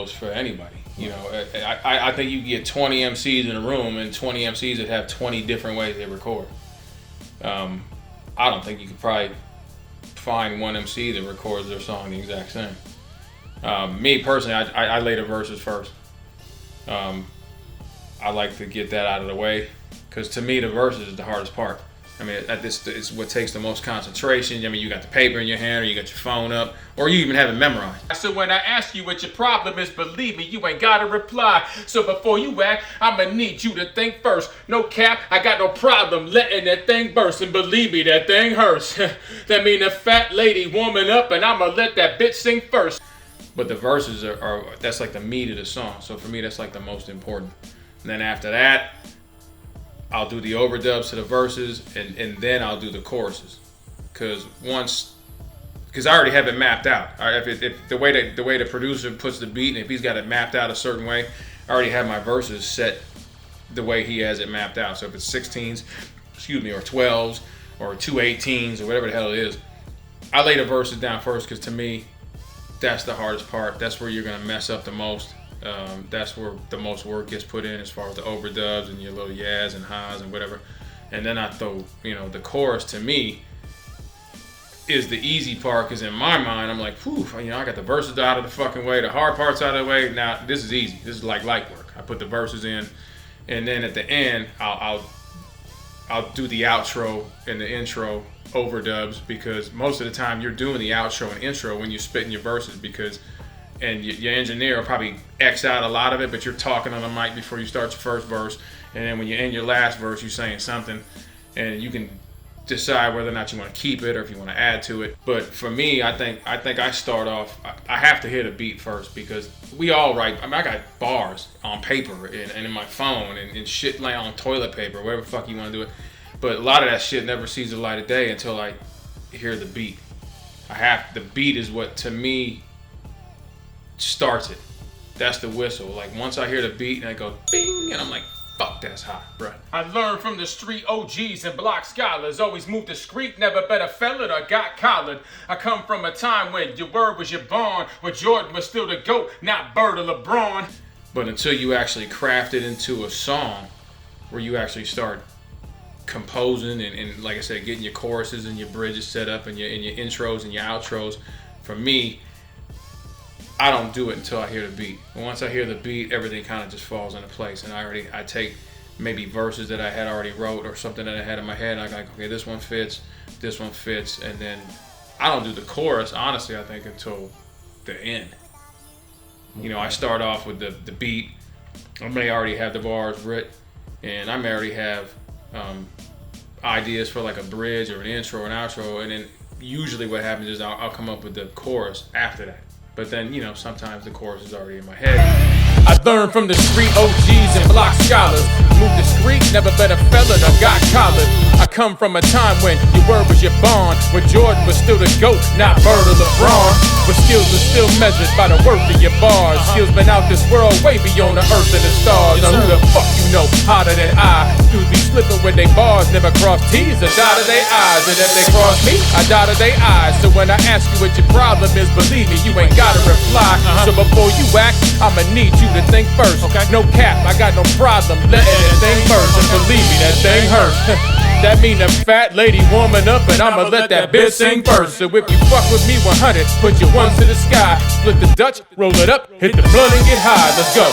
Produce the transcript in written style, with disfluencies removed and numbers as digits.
goes for anybody. You know, I think you get 20 MCs in a room and 20 MCs that have 20 different ways they record. I don't think you could probably find one MC that records their song the exact same. Me personally, I lay the verses first. I like to get that out of the way because to me the verses is the hardest part. I mean, this is what takes the most concentration. I mean, you got the paper in your hand, or you got your phone up, or you even have it memorized. So when I ask you what your problem is, believe me, you ain't gotta reply. So before you act, I'ma need you to think first. No cap, I got no problem letting that thing burst, and believe me, that thing hurts. That mean a fat lady warming up, and I'ma let that bitch sing first. But the verses are that's like the meat of the song. So for me, that's like the most important. And then after that, I'll do the overdubs to the verses, and then I'll do the choruses. Because I already have it mapped out. If the way the producer puts the beat, and if he's got it mapped out a certain way, I already have my verses set the way he has it mapped out. So if it's 16s, or 12s, or 218s, or whatever the hell it is, I lay the verses down first because to me, that's the hardest part. That's where you're gonna mess up the most. That's where the most work gets put in as far as the overdubs and your little yas and highs and whatever. And then I throw, the chorus to me is the easy part because in my mind I'm like, whew, I got the verses out of the fucking way, the hard parts out of the way. Now this is easy. This is like light work. I put the verses in, and then at the end I'll do the outro and the intro overdubs because most of the time you're doing the outro and intro when you're spitting your verses and your engineer will probably X out a lot of it, but you're talking on the mic before you start your first verse, and then when you end your last verse, you're saying something, and you can decide whether or not you want to keep it or if you want to add to it. But for me, I think I start off. I have to hit a beat first because we all write. I got bars on paper and in my phone and shit laying on toilet paper, whatever the fuck you want to do it. But a lot of that shit never sees the light of day until I hear the beat. The beat is what to me starts it. That's the whistle. Like once I hear the beat and I go bing, and I'm like, fuck, that's hot, bro. I learned from the street OGs and block scholars. Always moved discreet, never been a felon or got collared. I come from a time when your word was your bond, when Jordan was still the GOAT, not Bird or LeBron. But until you actually craft it into a song where you actually start composing and like I said, getting your choruses and your bridges set up and your intros and your outros, for me, I don't do it until I hear the beat. And once I hear the beat, everything kind of just falls into place. And I take maybe verses that I had already wrote or something that I had in my head. And I'm like, okay, this one fits, and then I don't do the chorus, honestly, I think, until the end. I start off with the beat. I may already have the bars writ, and I may already have ideas for like a bridge or an intro or an outro. And then usually what happens is I'll come up with the chorus after that. But then, sometimes the chorus is already in my head. I learned from the street OGs and block scholars. Moved discreet, never been a felon or got collared. I come from a time when your word was your bond, when Jordan was still the GOAT, not Bird or LeBron. But skills are still measured by the worth of your bars. Skills been out this world way beyond the earth and the stars. Now who the fuck you know hotter than I? Dudes be slipping with they bars, never cross T's or dotted they I's. And if they cross me, I dotted they I's. So when I ask you what your problem is, believe me, you ain't gotta reply. So before you act, I'ma need you to think first. No cap, I got no problem letting that thing burst. And believe me, that thing hurts. That mean a fat lady warming up, and I'ma let that bitch sing first. So if you fuck with me 100, put your ones to the sky. Split the Dutch, roll it up, hit the blunt and get high. Let's go.